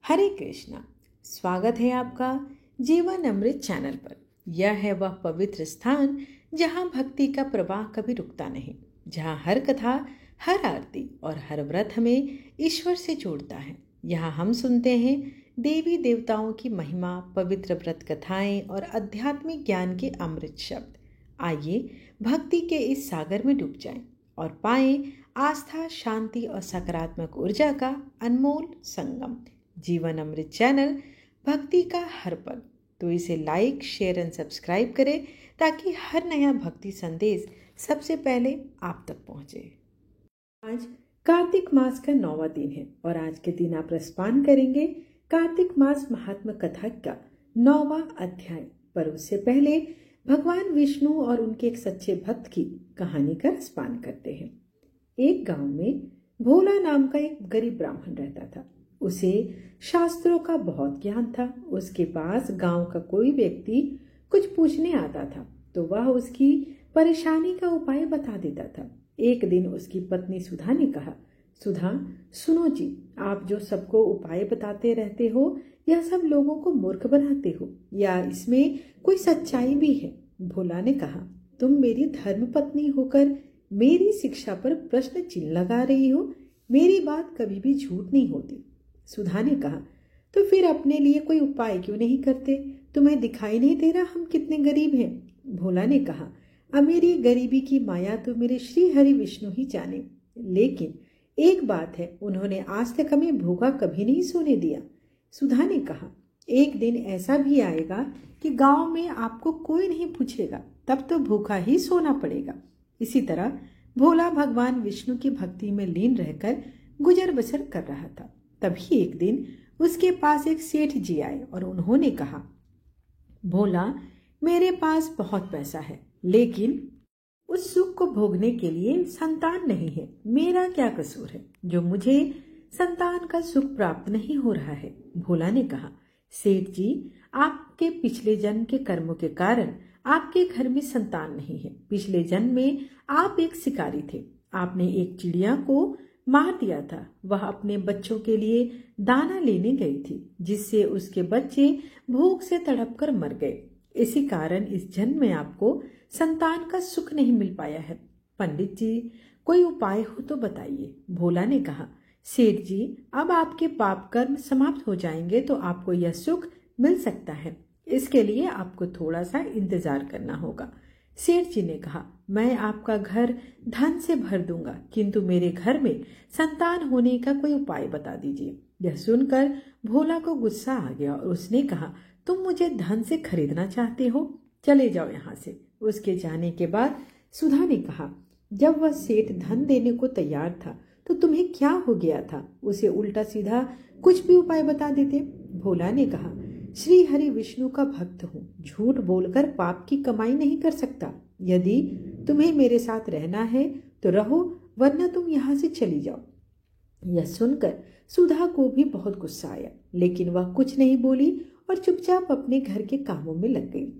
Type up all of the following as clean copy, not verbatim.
हरे कृष्णा। स्वागत है आपका जीवन अमृत चैनल पर। यह है वह पवित्र स्थान जहाँ भक्ति का प्रवाह कभी रुकता नहीं, जहाँ हर कथा, हर आरती और हर व्रत हमें ईश्वर से जोड़ता है। यहाँ हम सुनते हैं देवी देवताओं की महिमा, पवित्र व्रत कथाएं और आध्यात्मिक ज्ञान के अमृत शब्द। आइए भक्ति के इस सागर में डूब जाएं और पाएं आस्था, शांति और सकारात्मक ऊर्जा का अनमोल संगम। जीवन अमृत चैनल, भक्ति का हर पल। तो इसे लाइक, शेयर एंड सब्सक्राइब करें ताकि हर नया भक्ति संदेश सबसे पहले आप तक पहुंचे। आज कार्तिक मास का 9वां दिन है और आज के दिन आप रसपान करेंगे कार्तिक मास महात्मा कथा का 9वां अध्याय। पर उससे पहले भगवान विष्णु और उनके एक सच्चे भक्त की कहानी का रसपान करते हैं। एक गांव में भोला नाम का एक गरीब ब्राह्मण रहता था। उसे शास्त्रों का बहुत ज्ञान था। उसके पास गांव का कोई व्यक्ति कुछ पूछने आता था तो वह उसकी परेशानी का उपाय बता देता था। एक दिन उसकी पत्नी सुधा ने कहा, सुधा सुनो जी, आप जो सबको उपाय बताते रहते हो, यह सब लोगों को मूर्ख बनाते हो या इसमें कोई सच्चाई भी है? भोला ने कहा, तुम मेरी धर्म पत्नी होकर मेरी शिक्षा पर प्रश्न चिन्ह लगा रही हो। मेरी बात कभी भी झूठ नहीं होती। सुधा ने कहा, तो फिर अपने लिए कोई उपाय क्यों नहीं करते? तुम्हें दिखाई नहीं दे रहा हम कितने गरीब हैं? भोला ने कहा, अब मेरी गरीबी की माया तो मेरे श्री हरि विष्णु ही जाने, लेकिन एक बात है, उन्होंने आज तक हमें भूखा कभी नहीं सोने दिया। सुधा ने कहा, एक दिन ऐसा भी आएगा कि गांव में आपको कोई नहीं पूछेगा, तब तो भूखा ही सोना पड़ेगा। इसी तरह भोला भगवान विष्णु की भक्ति में लीन रहकर गुजर बसर कर रहा था। तभी एक दिन उसके पास एक सेठ जी आए और उन्होंने कहा, भोला, मेरे पास बहुत पैसा है, लेकिन उस सुख को भोगने के लिए संतान नहीं है। मेरा क्या कसूर है जो मुझे संतान का सुख प्राप्त नहीं हो रहा है? भोला ने कहा, सेठ जी, आपके पिछले जन्म के कर्मों के कारण आपके घर में संतान नहीं है। पिछले जन्म में आप एक शिकारी थे। आपने एक चिड़िया को मार दिया था। वह अपने बच्चों के लिए दाना लेने गई थी, जिससे उसके बच्चे भूख से तड़पकर मर गए। इसी कारण इस जन्म में आपको संतान का सुख नहीं मिल पाया है। पंडित जी, कोई उपाय हो तो बताइए। भोला ने कहा, सेठ जी, अब आपके पाप कर्म समाप्त हो जाएंगे तो आपको यह सुख मिल सकता है। इसके लिए आपको थोड़ा सा इंतजार करना होगा। सेठ जी ने कहा, मैं आपका घर धन से भर दूंगा, किंतु मेरे घर में संतान होने का कोई उपाय बता दीजिए। यह सुनकर भोला को गुस्सा आ गया और उसने कहा, तुम मुझे धन से खरीदना चाहते हो? चले जाओ यहाँ से। उसके जाने के बाद सुधा ने कहा, जब वह सेठ धन देने को तैयार था तो तुम्हें क्या हो गया था? उसे उल्टा सीधा कुछ भी उपाय बता देते। भोला ने कहा, श्री हरि विष्णु का भक्त हूँ, झूठ बोलकर पाप की कमाई नहीं कर सकता। यदि तुम्हें मेरे साथ रहना है तो रहो, वरना तुम यहाँ से चली जाओ। यह सुनकर सुधा को भी बहुत गुस्सा आया, लेकिन वह कुछ नहीं बोली और चुपचाप अपने घर के कामों में लग गई।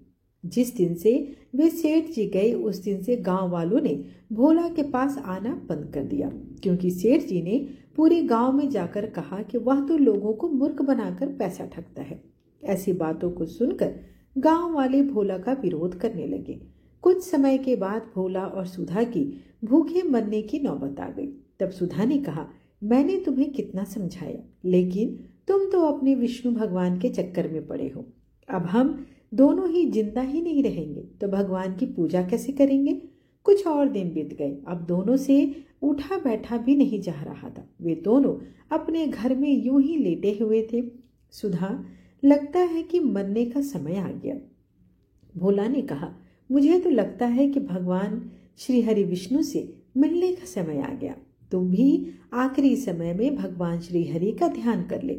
जिस दिन से वे सेठ जी गए, उस दिन से गांव वालों ने भोला के पास आना बंद कर दिया, क्योंकि सेठ जी ने पूरे गांव में जाकर कहा कि वह तो लोगों को मूर्ख बनाकर पैसा ठगता है। ऐसी बातों को सुनकर गांव वाले भोला का विरोध करने लगे। कुछ समय के बाद भोला और सुधा की भूखे मरने की नौबत आ गई। तब सुधा ने कहा, मैंने तुम्हें कितना समझाया, लेकिन तुम तो अपने विष्णु भगवान के चक्कर में पड़े हो। अब हम दोनों ही जिंदा ही नहीं रहेंगे तो भगवान की पूजा कैसे करेंगे? कुछ और दिन बीत गए। अब दोनों से उठा बैठा भी नहीं जा रहा था। वे दोनों अपने घर में यूं ही लेटे हुए थे। सुधा, लगता है कि मरने का समय आ गया। भोला ने कहा, मुझे तो लगता है कि भगवान श्री हरि विष्णु से मिलने का समय आ गया। तुम भी आखिरी समय में भगवान श्री हरि का ध्यान कर ले।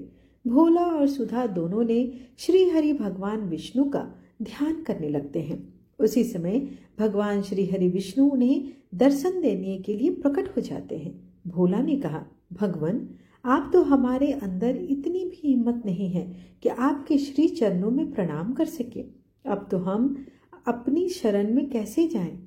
भोला और सुधा दोनों ने श्री हरि भगवान विष्णु का ध्यान करने लगते हैं। उसी समय भगवान श्री हरि विष्णु उन्हें दर्शन देने के लिए प्रकट हो जाते हैं। भोला ने कहा, भगवान, आप तो हमारे अंदर इतनी भी हिम्मत नहीं है कि आपके श्री चरणों में प्रणाम कर सके। अब तो हम अपनी शरण में कैसे जाएं?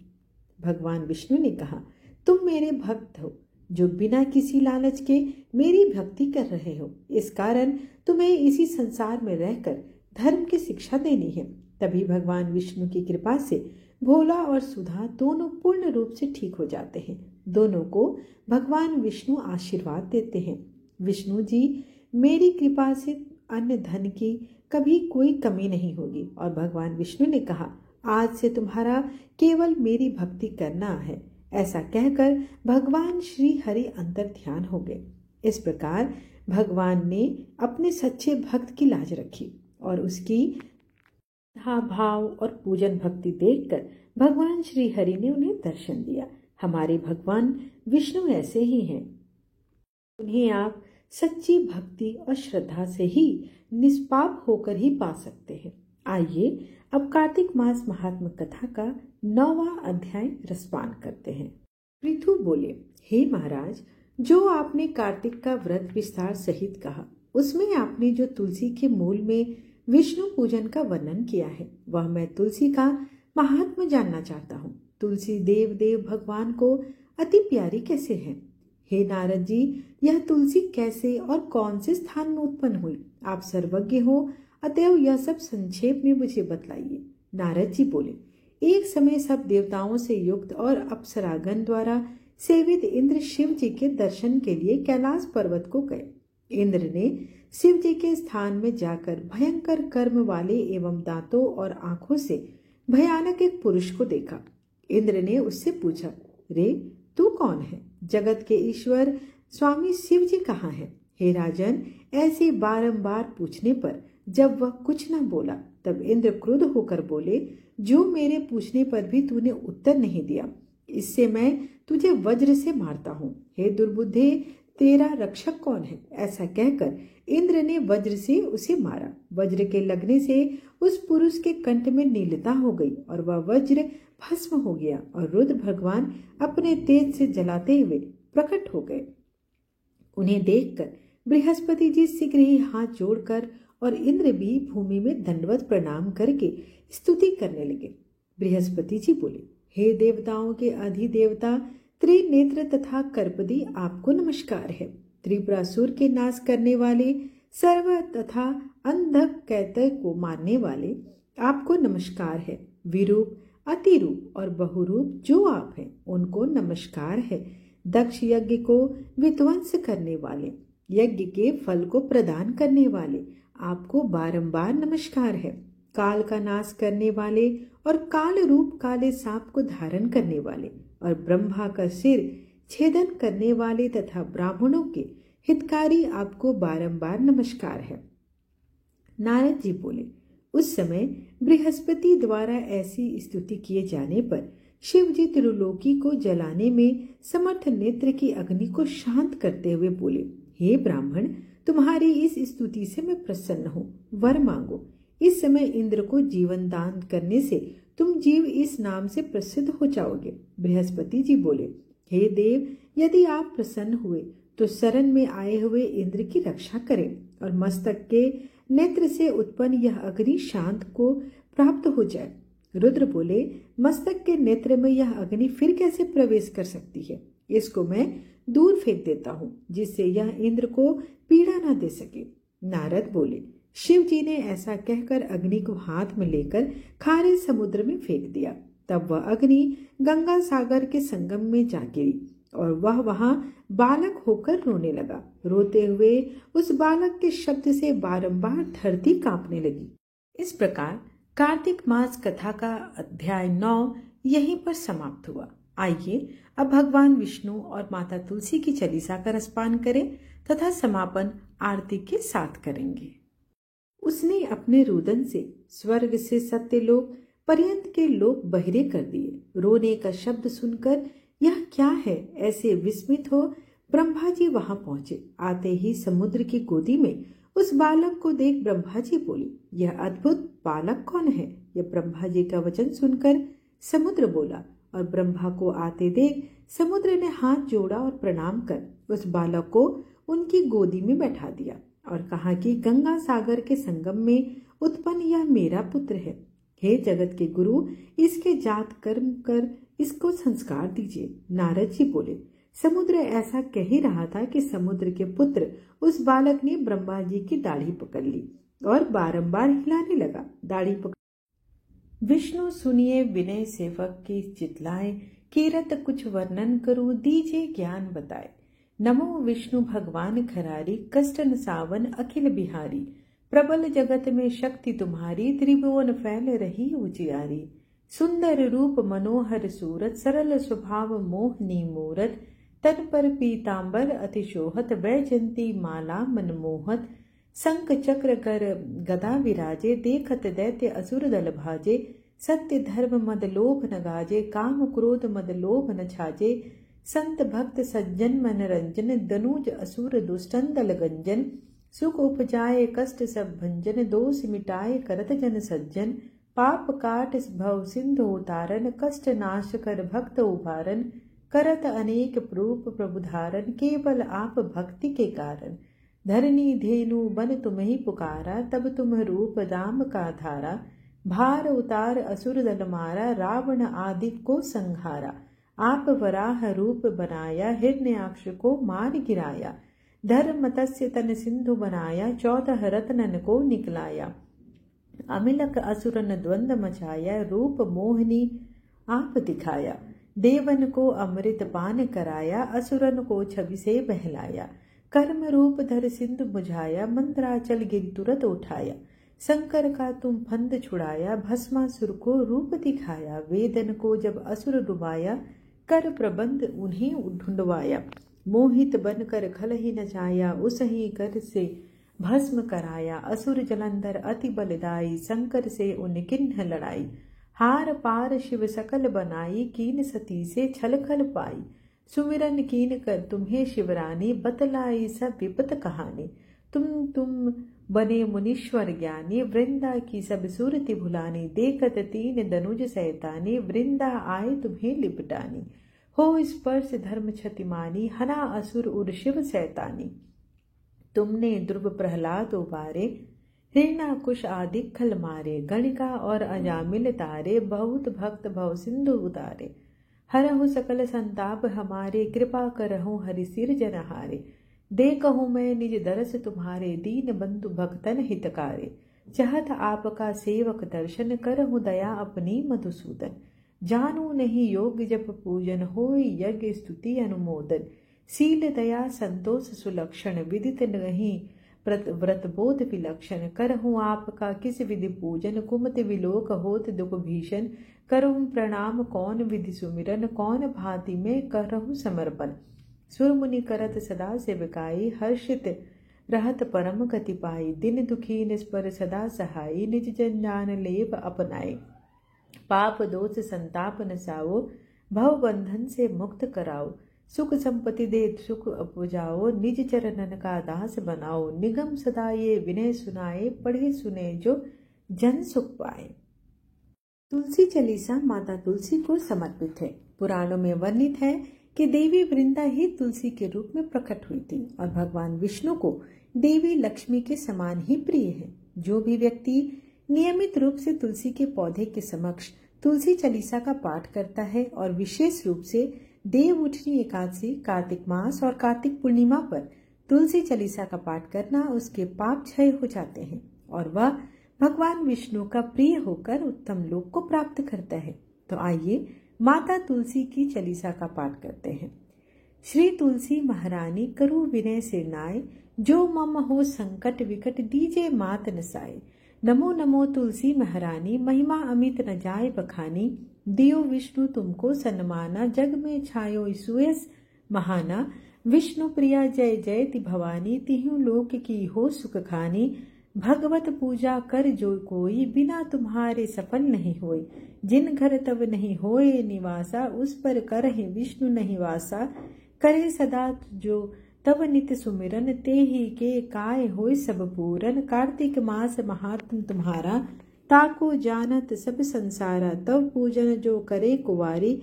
भगवान विष्णु ने कहा, तुम मेरे भक्त हो, जो बिना किसी लालच के मेरी भक्ति कर रहे हो। इस कारण तुम्हें इसी संसार में रहकर धर्म की शिक्षा देनी है। तभी भगवान विष्णु की कृपा से भोला और सुधा दोनों पूर्ण रूप से ठीक हो जाते हैं। दोनों को भगवान विष्णु आशीर्वाद देते हैं। विष्णु जी, मेरी कृपा से अन्न धन की कभी कोई कमी नहीं होगी। और भगवान विष्णु ने कहा, आज से तुम्हारा केवल मेरी भक्ति करना है। ऐसा कहकर भगवान श्री हरि अंतर ध्यान हो गए। इस प्रकार भगवान ने अपने सच्चे भक्त की लाज रखी और उसकी भाव और पूजन भक्ति देखकर भगवान श्री हरि ने उन्हें दर्शन दिया। हमारे भगवान विष्णु ऐसे ही हैं। उन्हें आप सच्ची भक्ति और श्रद्धा से ही निष्पाप होकर ही पा सकते हैं। आइए अब कार्तिक मास महात्म कथा का 9वां अध्याय रसपान करते हैं। पृथु बोले, हे महाराज, जो आपने कार्तिक का व्रत विस्तार सहित कहा, उसमें आपने जो तुलसी के मूल में विष्णु पूजन का वर्णन किया है, वह मैं तुलसी का महात्म जानना चाहता हूँ। तुलसी देव भगवान को अति प्यारी कैसे है? हे नारद जी, यह तुलसी कैसे और कौन से स्थान में उत्पन्न हुई? आप सर्वज्ञ हो, अतएव यह सब संक्षेप में मुझे बतलाइए। नारद जी बोले, एक समय सब देवताओं से युक्त और अप्सरागण द्वारा सेवित इंद्र शिव जी के दर्शन के लिए कैलाश पर्वत को गए। इंद्र ने शिव जी के स्थान में जाकर भयंकर कर्म वाले एवं दांतों और आंखों से भयानक एक पुरुष को देखा। इंद्र ने उससे पूछा, रे तू कौन है? जगत के ईश्वर स्वामी शिव जी कहाँ है? हे राजन, ऐसे बारंबार पूछने पर जब वह कुछ न बोला, तब इंद्र क्रुद्ध होकर बोले, जो मेरे पूछने पर भी तूने उत्तर नहीं दिया, इससे मैं तुझे वज्र से मारता हूँ। हे दुर्बुद्धे, तेरा रक्षक कौन है? ऐसा कहकर इंद्र ने वज्र से उसे मारा। वज्र के लगने से उस पुरुष के कंठ में नीलता हो गई और वह वज्र भस्म हो गया और रुद्र भगवान अपने तेज से जलाते हुए प्रकट हो गए। उन्हें देखकर बृहस्पति जी शीघ्र ही हाथ जोड़कर और इंद्र भी भूमि में दंडवत प्रणाम करके स्तुति करने लगे। बृहस्पति जी बोले, हे देवताओं के अधिदेवता त्रिनेत्र तथा कर्पदी, आपको नमस्कार है। त्रिपुरासुर के नाश करने वाले, सर्व तथा अंधक कैतय को मारने वाले, आपको नमस्कार है। विरूप, अतिरूप और बहुरूप जो आप हैं, उनको नमस्कार है। दक्ष यज्ञ को विध्वंस करने वाले, यज्ञ के फल को प्रदान करने वाले, आपको बारंबार नमस्कार है। काल का नाश करने वाले और काल रूप काले सांप को धारण करने वाले और ब्रह्मा का सिर छेदन करने वाले तथा ब्राह्मणों के हितकारी, आपको बारंबार नमस्कार है। नारद जी बोले, उस समय बृहस्पति द्वारा ऐसी स्तुति किए जाने पर शिव जी त्रिलोकी को जलाने में समर्थ नेत्र की अग्नि को शांत करते हुए बोले, हे ब्राह्मण, तुम्हारी इस स्तुति से मैं प्रसन्न हूँ, वर मांगो। इस समय इंद्र को जीवन दान करने से तुम जीव इस नाम से प्रसिद्ध हो जाओगे। बृहस्पति जी बोले, हे देव, यदि आप प्रसन्न हुए तो शरण में आए हुए इंद्र की रक्षा करें और मस्तक के नेत्र से उत्पन्न यह अग्नि शांत को प्राप्त हो जाए। रुद्र बोले, मस्तक के नेत्र में यह अग्नि फिर कैसे प्रवेश कर सकती है? इसको मैं दूर फेंक देता हूँ, जिससे यह इंद्र को पीड़ा न दे सके। नारद बोले, शिव जी ने ऐसा कहकर अग्नि को हाथ में लेकर खारे समुद्र में फेंक दिया। तब वह अग्नि गंगा सागर के संगम में जा गिरी और वह वहां बालक होकर रोने लगा। रोते हुए उस बालक के शब्द से बारंबार धरती कांपने लगी। इस प्रकार कार्तिक मास कथा का अध्याय 9 यहीं पर समाप्त हुआ। आइए अब भगवान विष्णु और माता तुलसी की चालीसा का रसपान करें तथा समापन आरती के साथ करेंगे। उसने अपने रुदन से स्वर्ग से सत्यलोक पर्यंत के लोक बहिरे कर दिए। रोने का शब्द सुनकर यह क्या है ऐसे विस्मित हो ब्रह्मा जी वहां पहुंचे। आते ही समुद्र की गोदी में उस बालक को देख ब्रह्मा जी बोले, यह अद्भुत बालक कौन है? यह ब्रह्मा जी का वचन सुनकर समुद्र बोला और ब्रह्मा को आते देख समुद्र ने हाथ जोड़ा और प्रणाम कर उस बालक को उनकी गोदी में बैठा दिया और कहा कि गंगा सागर के संगम में उत्पन्न यह मेरा पुत्र है। हे जगत के गुरु, इसके जात कर्म कर इसको संस्कार दीजिए। नारद जी बोले, समुद्र ऐसा कह ही रहा था कि समुद्र के पुत्र उस बालक ने ब्रह्मा जी की दाढ़ी पकड़ ली और बारंबार हिलाने लगा। दाढ़ी पकड़ विष्णु सुनिए विनय सेवक की चितलाए, कीरत कुछ वर्णन करूं दीजिए ज्ञान बताए। नमो विष्णु भगवान खरारी, कष्टन सावन अखिल बिहारी। प्रबल जगत में शक्ति तुम्हारी, त्रिभुवन फैल रही उजियारी। सुंदर रूप मनोहर सूरत, सरल स्वभाव मोहनी मूरत। तन पर पीतांबर अतिशोहत, वैजंती माला मनमोहत। शंख चक्र कर गदा विराजे, देखत दैत्य असुर दल भाजे। सत्य धर्म मद लोभ न गाजे, काम क्रोध मद लोभ न छाजे। संत भक्त सज्जन मनरंजन, दनुज असुर दुष्टन दल गंजन। सुख उपजाए कष्ट सब भंजन, दोष मिटाए करत जन सज्जन। पाप काट भव सिंधु उतारन, कष्ट नाश कर भक्त उबारन। करत अनेक रूप प्रभु धारण, केवल आप भक्ति के कारण। धरनी धेनु बन तुम्हि पुकारा, तब तुम रूप दाम का धारा। भार उतार असुर दल मारा, रावण आदि को संहारा। आप वराह रूप बनाया, हिरण्याक्ष को मार गिराया। धर्म मत्स्य तन सिंधु बनाया, 14 रत्नन को निकलाया। अमिलक असुरन द्वंद मचाया, रूप मोहनी आप दिखाया। देवन को अमृत पान कराया, असुरन को छवि से बहलाया। कर्म रूप धर सिंधु बुझाया, मंत्राचल गिर तुरत उठाया। शंकर का तुम फंद छुड़ाया, भस्मासुर को रूप दिखाया। वेदन को जब असुर डुबाया, कर प्रबंध उन्हें ढूंढवाया। मोहित बनकर खल ही नचाया, उसही कर से भस्म कराया। असुर जलंधर अति बलदाई, शंकर से उनकिन्ह लड़ाई। हार पार शिव सकल बनाई, कीन सती से छल खल पाई। सुमिरन कीन कर तुम्हें शिवरानी, बतलाई सब विपत कहानी। तुम बने मुनीश्वर ज्ञानी, वृंदा की सब सूरति भुलानी। देखत तीन दनुज सैतानी, वृंदा आए तुम्हें लिपटानी। हो स्पर्श धर्म क्षतिमानी, हना असुर उर शिव सैतानी। तुमने ध्रुव प्रहलाद उबारे, हिरण्याकुश आदि खल मारे। गणिका और अजामिल तारे, बहुत भक्त भव सिंधु उतारे। हरहु सकल संताप हमारे, कृपा करहु हरि सिर जनहारे। देखहु मैं निज दरस तुम्हारे, दीन बंधु भक्तन हितकारे। चाहत आपका सेवक दर्शन, करहु दया अपनी मधुसूदन। जानू नहीं योग जप पूजन, होय यज्ञ स्तुति अनुमोदन। शील दया संतोष सुलक्षण, विदित नहीं व्रत बोध विलक्षण। करहूँ आपका किस विधि पूजन, कुमत विलोक होत दुख भीषण। करहूँ प्रणाम कौन विधि सुमिरन, कौन भांति में करहूँ समर्पण। सुर मुनि करत सदा सेवकाई, हर्षित रहत परम गति पाई। दिन दुखी निस्पर सदा सहाई, निज जन जान लेप अपनाए। पाप दोष संताप नसाओ, भव बंधन से मुक्त कराओ। सुख संपत्ति दे सुख उपजाओ, निज चरणन का दास बनाओ। निगम सदा ये विनय सुनाए, पढ़े सुने जो जन सुख पाए। तुलसी चालीसा माता तुलसी को समर्पित है। पुराणों में वर्णित है कि देवी वृंदा ही तुलसी के रूप में प्रकट हुई थी और भगवान विष्णु को देवी लक्ष्मी के समान ही प्रिय है। जो भी व्यक्ति नियमित रूप से तुलसी के पौधे के समक्ष तुलसी चालीसा का पाठ करता है और विशेष रूप से देव उठनी एकादशी, कार्तिक मास और कार्तिक पूर्णिमा पर तुलसी चालीसा का पाठ करना उसके पाप क्षय हो जाते हैं और वह भगवान विष्णु का प्रिय होकर उत्तम लोक को प्राप्त करता है। तो आइए माता तुलसी की चालीसा का पाठ करते हैं। श्री तुलसी महारानी करु विनय सिरनाए, जो मम हो संकट विकट दीजे मात नसाए। नमो नमो तुलसी महारानी, महिमा अमित न जाए बखानी। दियो विष्णु तुमको सन्माना, जग में छायो सुयस महाना। विष्णु प्रिया जय जयति भवानी, तिहु लोक की हो सुख खानी। भगवत पूजा कर जो कोई, बिना तुम्हारे सफल नहीं होय। जिन घर तब नहीं होए निवासा, उस पर करहि विष्णु नहीं वासा। करे सदा जो तब नित सुमिरन, ते ही के काय होय सब पूरन। कार्तिक मास महात्म तुम्हारा, ताको जानत सब संसारा। तब पूजन जो करे कुवारी,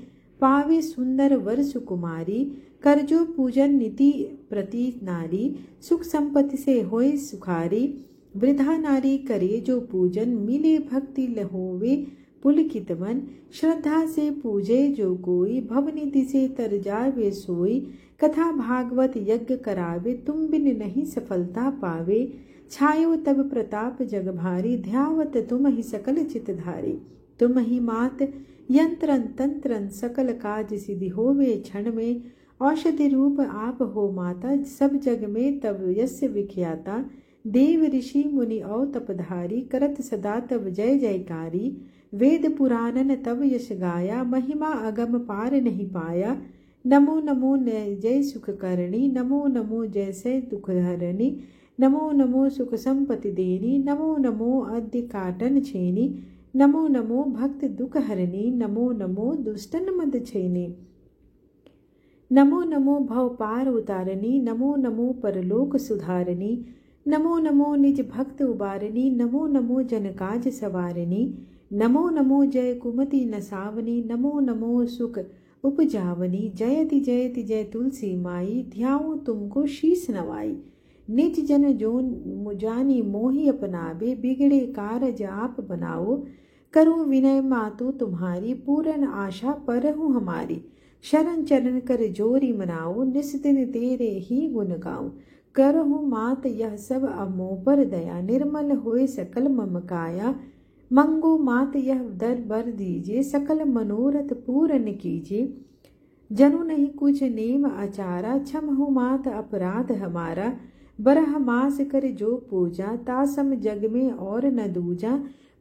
पावे सुंदर वर सुकुमारी। कर जो पूजन नीति प्रति नारी, सुख संपत्ति से होय सुखारी। वृद्धा नारी करे जो पूजन, मिले भक्ति लहोवे पुलकित मन श्रद्धा से पूजे जो कोई, भवनिधि से तर जावे सोई। कथा भागवत यज्ञ करावे, तुम बिन नहीं सफलता पावे। छायो तब प्रताप जग भारी, ध्यावत तुम ही सकल चितधारी। तुम ही मात यंत्रन तंत्रन, सकल काज सिद्धि होवे क्षण में। औषधि रूप आप हो माता, सब जग में तब यस्य विख्याता। देव ऋषि मुनि औ तपधारी, करत सदा तब जय जयकारी। वेद पुराणन तब यश गाया, महिमा अगम पार नहीं पाया। नमो नमो जय सुख करणी, नमो नमो जय से दुख हरणी। नमो नमो सुख संपत्ति देनी, नमो नमो अद्य काटन छेनी। नमो नमो भक्त दुख हरणी, नमो नमो दुष्टन मद छेनी। नमो नमो भव पार उतारनी, नमो नमो परलोक सुधारनी। नमो नमो निज भक्त उबारनी, नमो नमो जन काज सवारनी। नमो नमो जय कुमति नसावनी, नमो नमो सुख उपजावनी। जयति जयति जय तुलसी माई, ध्याऊं तुमको शीस नवाई। निज जन जो मुजानी मोहि अपनावे, बिगड़े कारज आप बनाओ। करूं विनय मातु तुम्हारी, पूरन आशा परहु हमारी। शरण चरण कर जोरी मनाओ, निस दिन तेरे ही गुण गाऊं। करहु मात यह सब अमो पर दया, निर्मल होए सकल मम काया। मंगो मात यह दर बर दीजिए, सकल मनोरथ पूर्ण कीजिए। जनु नहीं कुछ नेम आचारा, क्षम हो मात अपराध हमारा। बरह मास कर जो पूजा, तासम जग में और न दूजा।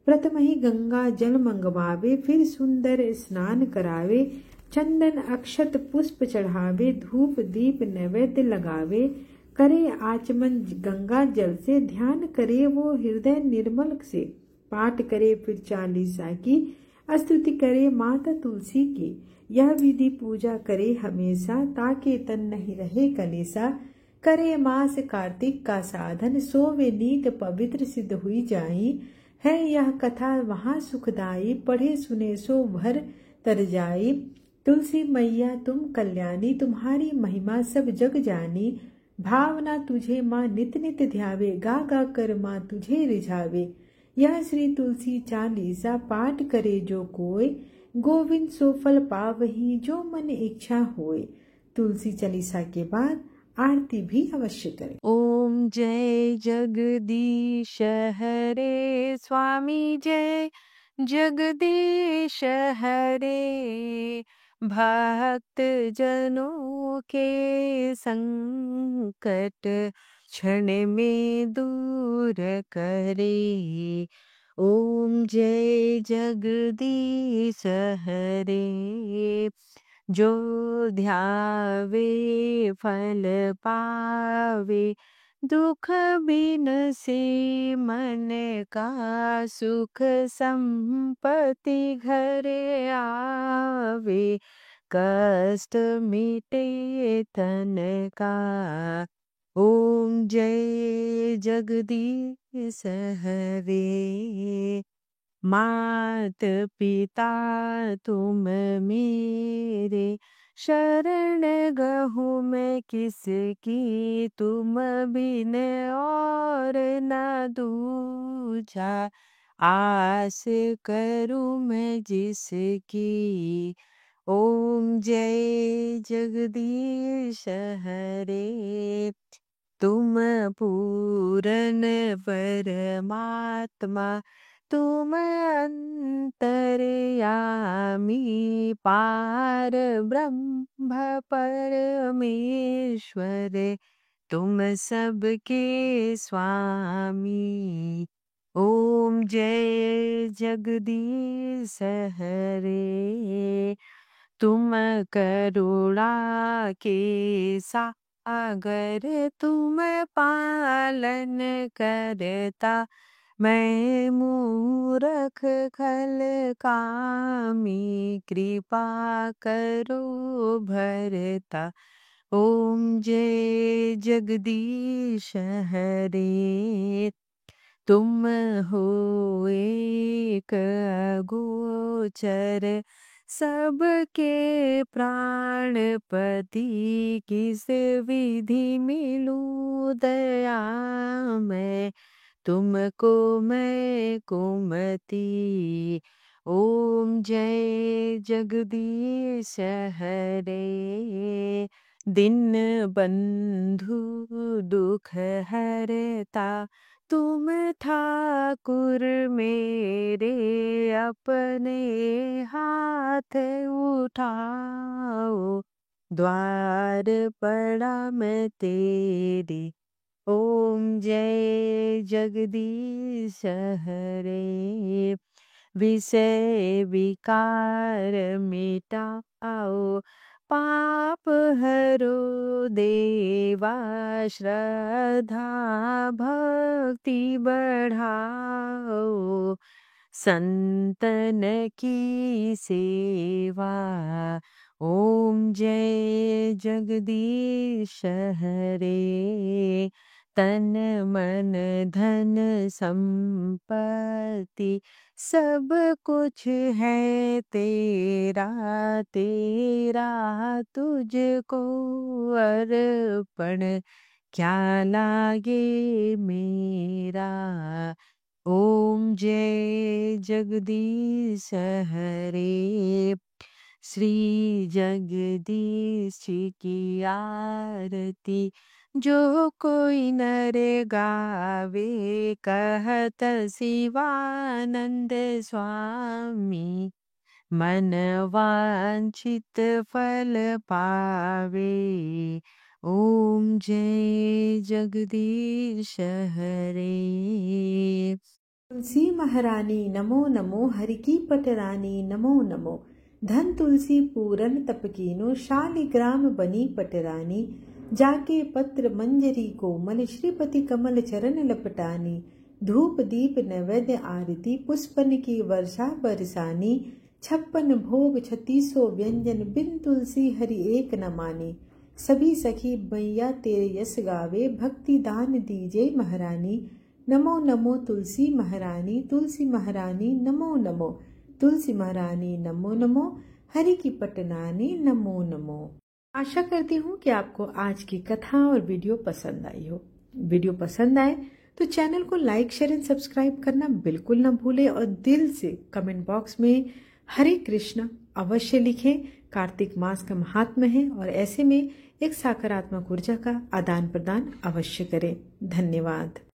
प्रथम ही गंगा जल मंगवावे, फिर सुंदर स्नान करावे। चंदन अक्षत पुष्प चढ़ावे, धूप दीप नैवेद्य लगावे। करे आचमन गंगा जल से, ध्यान करे वो हृदय निर्मल से। पाठ करे फिर चालीसा की, स्तुति करे माता तुलसी की। यह विधि पूजा करे हमेशा, ताके तन नहीं रहे कलेसा। करे मास कार्तिक का साधन, सोवे नीत पवित्र सिद्ध हुई जाई। है यह कथा महा सुखदाई, पढ़े सुने सो भर तर जाई। तुलसी मैया तुम कल्याणी, तुम्हारी महिमा सब जग जानी। भावना तुझे माँ नित नित ध्यावे, गा गा कर माँ तुझे रिझावे। यह श्री तुलसी चालीसा पाठ करे जो कोय, गोविंद सो फल पावही जो मन इच्छा होय। तुलसी चालीसा के बाद आरती भी अवश्य करें। ओम जय जगदीश हरे, स्वामी जय जगदीश हरे। भक्त जनों के संकट क्षण में दूर करे। ओम जय जगदीश हरे। जो ध्यावे फल पावे, दुख बिन से मन का सुख संपत्ति घरे आवे। कष्ट मिटे तन का, ओम जय जगदीश हरे। मात पिता तुम मेरे, शरण गहूँ मैं किसकी। तुम बिन और न दूजा, आस करूँ मैं जिसकी। ओम जय जगदीश हरे। तुम पूरन परमात्मा, तुम अंतर्यामी। पार ब्रह्म परमेश्वर, तुम सबके स्वामी। ओम जय जगदीश हरे। तुम करुणा के सागर, तुम पालन करता। मैं मूरख खल कामी, कृपा करो भरता। ओम जय जगदीश हरे। तुम हो एक अगोचर, सबके प्राणपति। किस विधि मिलूं दया मैं, तुमको मैं कुमति। ओम जय जगदीश हरे। दीन बंधु दुख हरता तुम ठाकुर मेरे, अपने हाथ उठाओ द्वार पड़ा मैं तेरी। ओम जय जगदीश हरे। विषय विकार मिटाओ पाप हरो देवा, श्रद्धा भक्ति बढ़ाओ संतन की सेवा। ओम जय जगदीश हरे। तन मन धन संपत्ति सब कुछ है तेरा, तेरा तुझको अर्पण क्या लागे मेरा। ओम जय जगदीश हरे। श्री जगदीश की आरती जो कोई नर गावे, कहत शिवानंद स्वामी मन वांछित फल पावे। ओम जय जगदीश हरे। तुलसी महारानी नमो नमो, हरि की पटरानी नमो नमो। धन तुलसी पूरन तप कीनो, शालिग्राम बनी पटरानी। जाके पत्र मंजरी कोमल, श्रीपति कमल चरण लपटानी। धूप दीप नैवेद्य आरती, पुष्पन की वर्षा बरसानी। 56 भोग 3600 व्यंजन, बिन तुलसी हरि एक न मानी। सभी सखी मैया तेरे यश गावे, भक्ति दान दीजे महारानी। नमो नमो तुलसी महारानी, तुलसी महारानी नमो नमो। तुलसी महारानी नमो नमो, हरि की पटनानी नमो नमो। आशा करती हूँ कि आपको आज की कथा और वीडियो पसंद आई हो। वीडियो पसंद आए तो चैनल को लाइक शेयर एंड सब्सक्राइब करना बिल्कुल ना भूलें और दिल से कमेंट बॉक्स में हरे कृष्ण अवश्य लिखें। कार्तिक मास का महात्म्य है और ऐसे में एक सकारात्मक ऊर्जा का आदान प्रदान अवश्य करें। धन्यवाद।